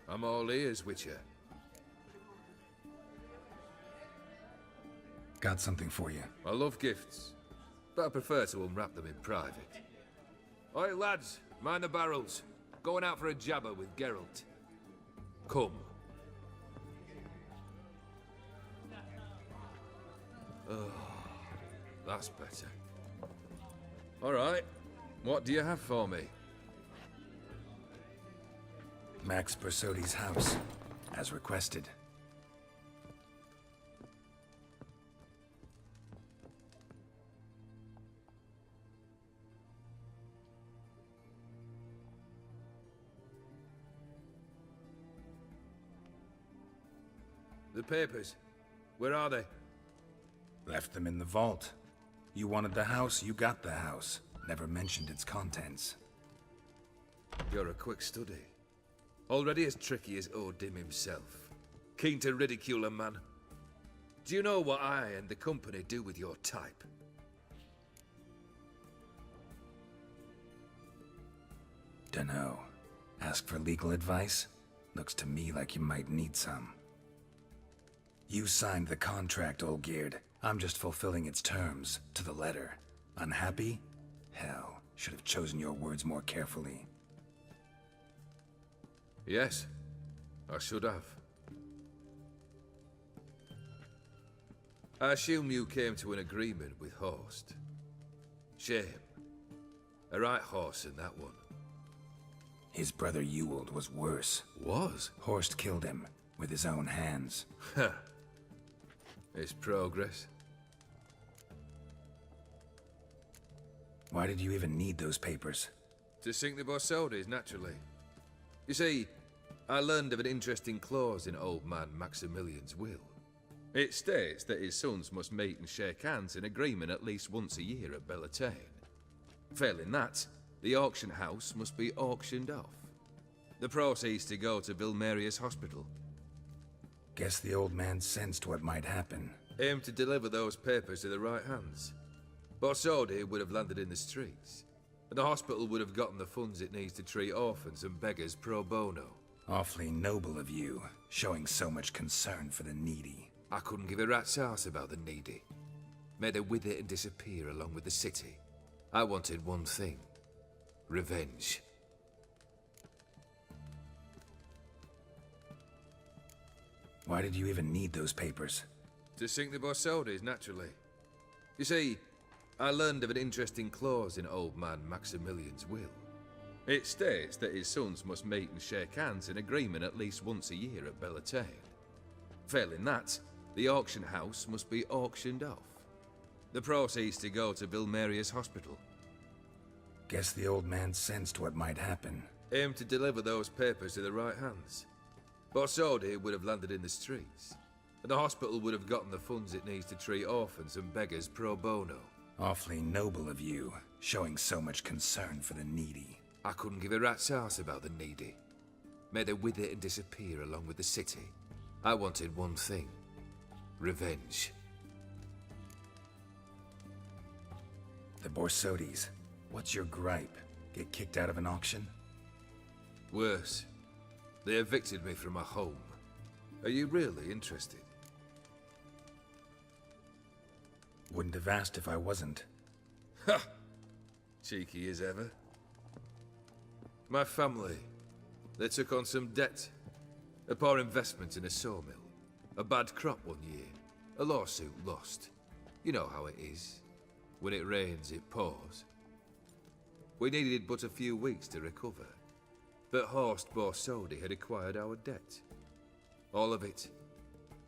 I'm all ears, Witcher. Got something for you. I love gifts, but I prefer to unwrap them in private. Oi, lads, mind the barrels. Going out for a jabber with Geralt. Come. Oh, that's better. All right, what do you have for me? Max Bersodi's house, as requested. The papers, where are they? Left them in the vault. You wanted the house, you got the house. Never mentioned its contents. You're a quick study. Already as tricky as Odin himself. Keen to ridicule a man. Do you know what I and the company do with your type? Dunno. Ask for legal advice? Looks to me like you might need some. You signed the contract, Olgierd. I'm just fulfilling its terms, to the letter. Unhappy? Hell, should have chosen your words more carefully. Yes, I should have. I assume you came to an agreement with Horst. Shame. A right horse in that one. His brother Ewald was worse. Was? Horst killed him, with his own hands. Ha. It's progress. Why did you even need those papers? To sink the Borsodis, naturally. You see, I learned of an interesting clause in old man Maximilian's will. It states that his sons must meet and shake hands in agreement at least once a year at Bellatane. Failing that, the auction house must be auctioned off. The proceeds to go to Vilmeria's hospital. Guess the old man sensed what might happen. Aim to deliver those papers to the right hands. Borsodi would have landed in the streets, and the hospital would have gotten the funds it needs to treat orphans and beggars pro bono. Awfully noble of you, showing so much concern for the needy. I couldn't give a rat's ass about the needy. Made her wither and disappear along with the city. I wanted one thing. Revenge. Why did you even need those papers? To sink the Borsodis, naturally. You see, I learned of an interesting clause in old man Maximilian's will. It states that his sons must meet and shake hands in agreement at least once a year at Bellatane. Failing that, the auction house must be auctioned off. The proceeds to go to Vilmeria's hospital. Guess the old man sensed what might happen. Aim to deliver those papers to the right hands. Borsodi would have landed in the streets, and the hospital would have gotten the funds it needs to treat orphans and beggars pro bono. Awfully noble of you, showing so much concern for the needy. I couldn't give a rat's ass about the needy. Made her wither and disappear along with the city. I wanted one thing. Revenge. The Borsodis. What's your gripe? Get kicked out of an auction? Worse. They evicted me from my home. Are you really interested? Wouldn't have asked if I wasn't. Ha! Cheeky as ever. My family, they took on some debt. A poor investment in a sawmill. A bad crop one year. A lawsuit lost. You know how it is. When it rains, it pours. We needed but a few weeks to recover. But Horst Borsodi had acquired our debt. All of it.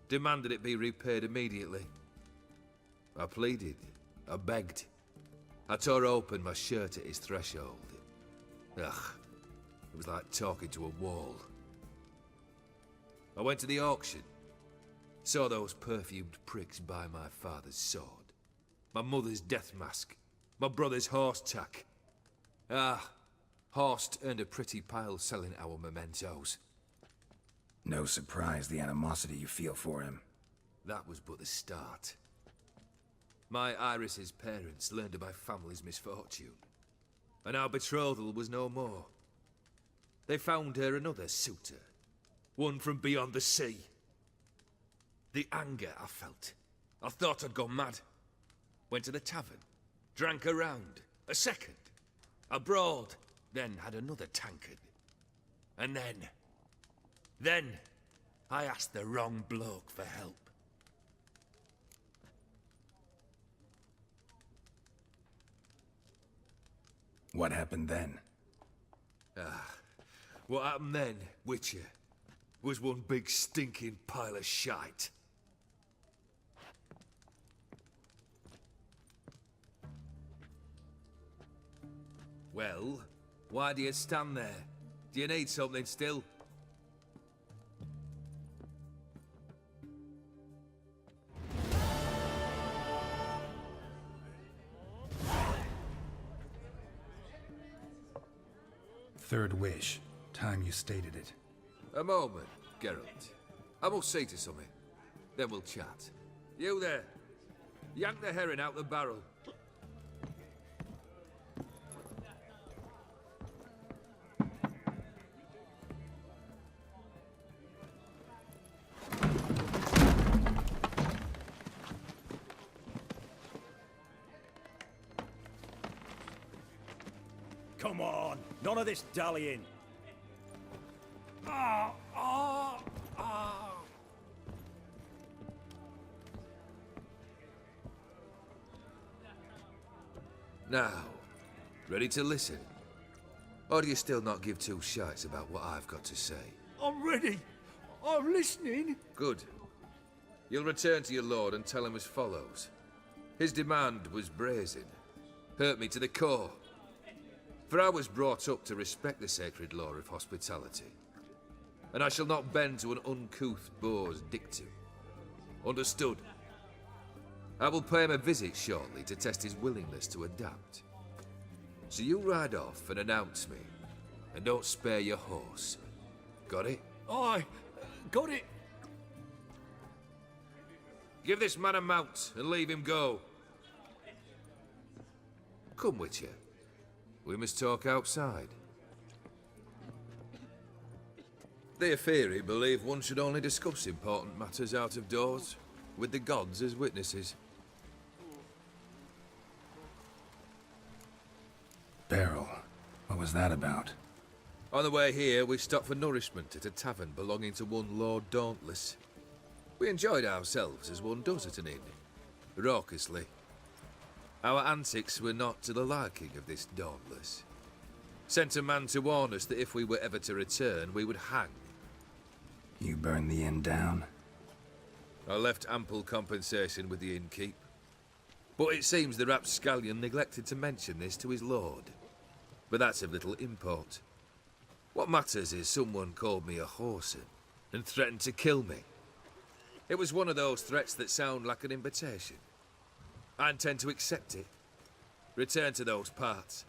Demanded it be repaid immediately. I pleaded. I begged. I tore open my shirt at his threshold. Ugh. It was like talking to a wall. I went to the auction. Saw those perfumed pricks buy my father's sword. My mother's death mask. My brother's horse tack. Ah. Horst earned a pretty pile selling our mementos. No surprise the animosity you feel for him. That was but the start. My Iris's parents learned of my family's misfortune, and our betrothal was no more. They found her another suitor, One from beyond the sea. The anger I felt. I thought I'd gone mad. Went to the tavern. Drank a round. A second. A brawled. Then had another tankard. And then, I asked the wrong bloke for help. What happened then? What happened then, Witcher, was one big stinking pile of shite. Well, why do you stand there? Do you need something still? Third wish. Time you stated it. A moment, Geralt. I must see to something. Then we'll chat. You there. Yank the herring out the barrel. Come on, none of this dallying. Now, ready to listen? Or do you still not give two shites about what I've got to say? I'm ready. I'm listening. Good. You'll return to your lord and tell him as follows. His demand was brazen. Hurt me to the core. For I was brought up to respect the sacred law of hospitality. And I shall not bend to an uncouth boor's dictum. Understood? I will pay him a visit shortly to test his willingness to adapt. So you ride off and announce me. And don't spare your horse. Got it? Aye, got it. Give this man a mount and leave him go. Come, Witcher. We must talk outside. The Atherisz believe one should only discuss important matters out of doors, with the gods as witnesses. Barrel. What was that about? On the way here, we stopped for nourishment at a tavern belonging to one Lord Dauntless. We enjoyed ourselves as one does at an inn, raucously. Our antics were not to the liking of this Dauntless. Sent a man to warn us that if we were ever to return, we would hang. You burned the inn down? I left ample compensation with the innkeep. But it seems the rapscallion neglected to mention this to his lord. But that's of little import. What matters is someone called me a whoreson and threatened to kill me. It was one of those threats that sound like an invitation. I intend to accept it. Return to those parts.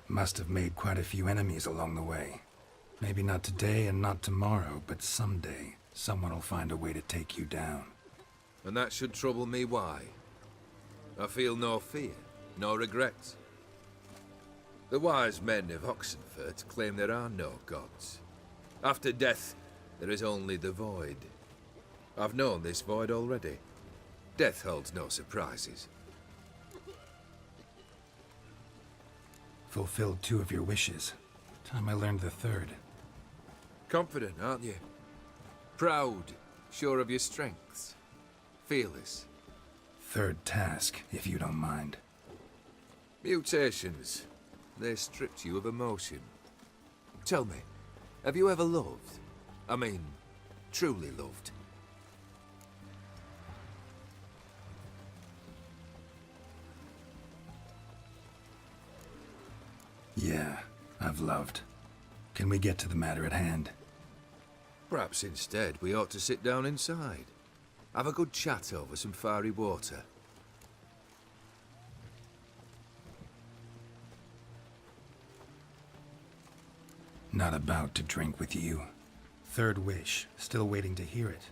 Must have made quite a few enemies along the way. Maybe not today and not tomorrow, but someday, someone will find a way to take you down. And that should trouble me why? I feel no fear, no regrets. The wise men of Oxenfurt claim there are no gods. After death, there is only the void. I've known this void already. Death holds no surprises. Fulfilled 2 of your wishes. Time I learned the 3rd. Confident, aren't you? Proud, sure of your strengths. Fearless. 3rd task, if you don't mind. Mutations. They stripped you of emotion. Tell me, have you ever loved? I mean, truly loved? Yeah, I've loved. Can we get to the matter at hand? Perhaps instead we ought to sit down inside. Have a good chat over some fiery water. Not about to drink with you. 3rd wish, still waiting to hear it.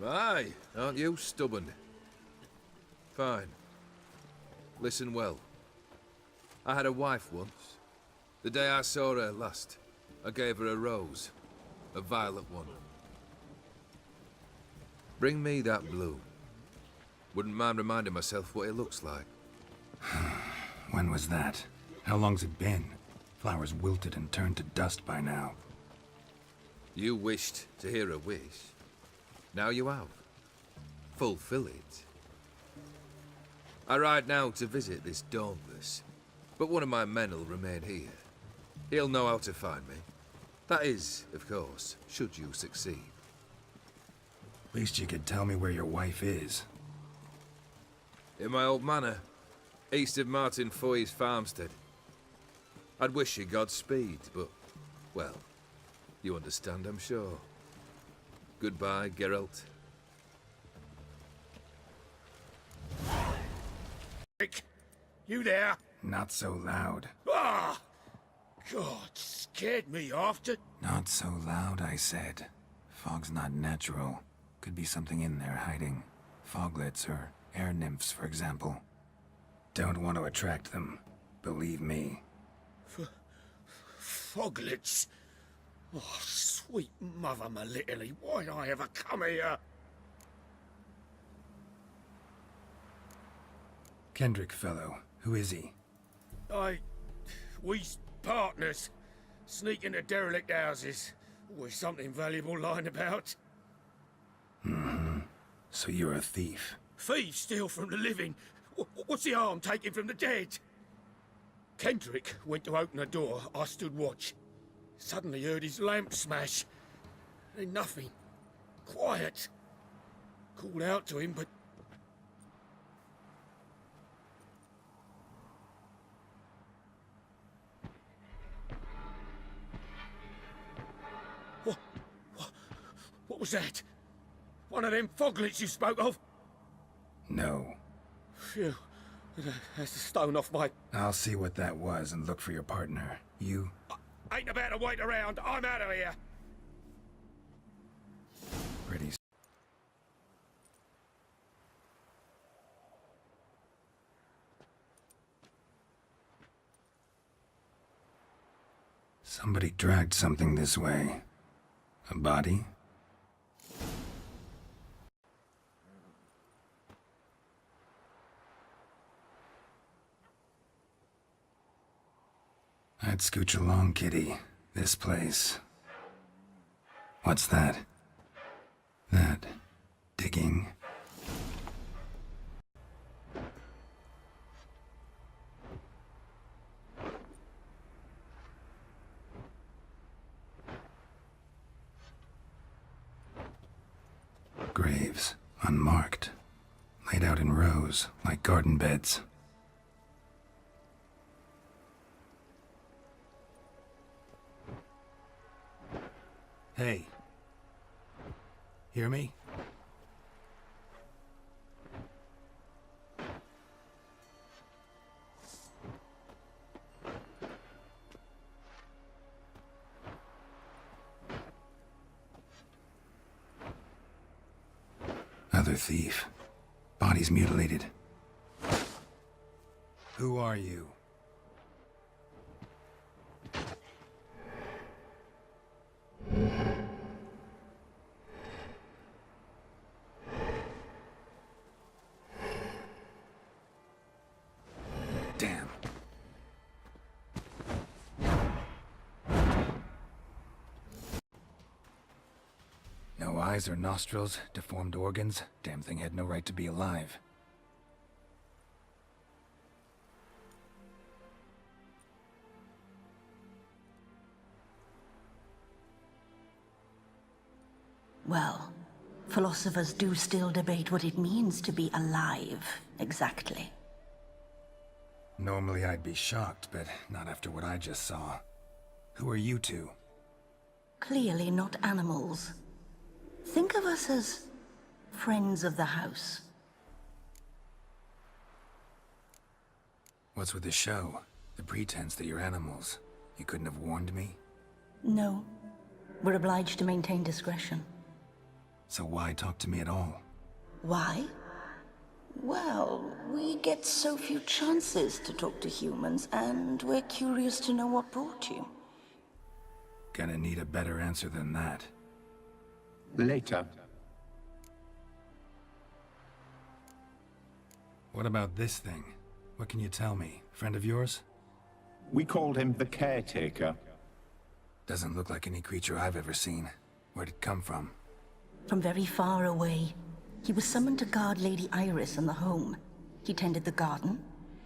Aye, aren't you stubborn? Fine. Listen well. I had a wife once. The day I saw her last, I gave her a rose. A violet one. Bring me that blue. Wouldn't mind reminding myself what it looks like. When was that? How long's it been? Flowers wilted and turned to dust by now. You wished to hear a wish. Now you have. Fulfill it. I ride now to visit this Dauntless, but one of my men will remain here. He'll know how to find me. That is, of course, should you succeed. Least you could tell me where your wife is. In my old manor, east of Martin Foy's farmstead. I'd wish you Godspeed, but, well, you understand, I'm sure. Goodbye, Geralt. You there? Not so loud. Ah! God, scared me after. Not so loud, I said. Fog's not natural. Could be something in there hiding. Foglets or air nymphs, for example. Don't want to attract them. Believe me. Foglets? Oh, sweet mother Medallion, why'd I ever come here? Kendrick fellow. Who is he? We's partners. Sneak into derelict houses. Always something valuable lying about. Mm-hmm. So you're a thief. Thieves steal from the living. What's the harm taking from the dead? Kendrick went to open a door. I stood watch. Suddenly heard his lamp smash. Then nothing. Quiet. Called out to him, but... What was that? One of them foglets you spoke of? No. Phew. That's a stone off my... I'll see what that was and look for your partner. You... I ain't about to wait around. I'm out of here. Pretty... Somebody dragged something this way. A body? I'd scooch along, kitty. This place. What's that? That... digging? Graves, unmarked. Laid out in rows, like garden beds. Hey. Hear me? Other thief. Body's mutilated. Who are you? Damn. No eyes or nostrils, deformed organs. Damn thing had no right to be alive. Well, philosophers do still debate what it means to be alive, exactly. Normally I'd be shocked, but not after what I just saw. Who are you two? Clearly not animals. Think of us as friends of the house. What's with the show? The pretense that you're animals. You couldn't have warned me? No. We're obliged to maintain discretion. So why talk to me at all? Why? Well, we get so few chances to talk to humans, and we're curious to know what brought you. Gonna need a better answer than that. Later. What about this thing? What can you tell me? Friend of yours? We called him the Caretaker. Doesn't look like any creature I've ever seen. Where'd it come from? From very far away. He was summoned to guard Lady Iris and the home. He tended the garden,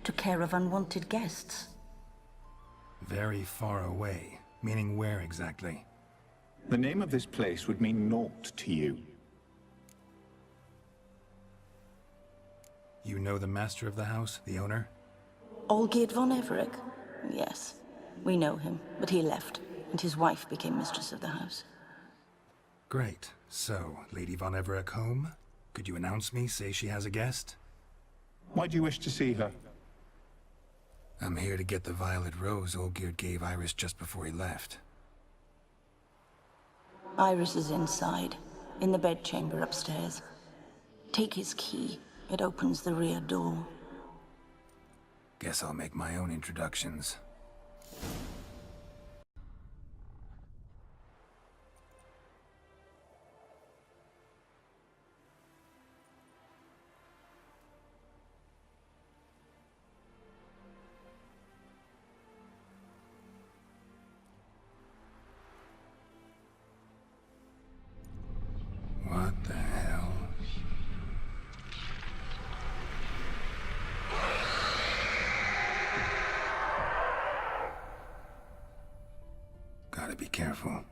took care of unwanted guests. Very far away. Meaning where exactly? The name of this place would mean naught to you. You know the master of the house, the owner? Olgierd von Everec? Yes. We know him, but he left, and his wife became mistress of the house. Great. So, Lady von Everec home? Could you announce me, say she has a guest? Why do you wish to see her? I'm here to get the violet rose Olgierd gave Iris just before he left. Iris is inside, in the bedchamber upstairs. Take his key. It opens the rear door. Guess I'll make my own introductions. What the hell? Gotta be careful.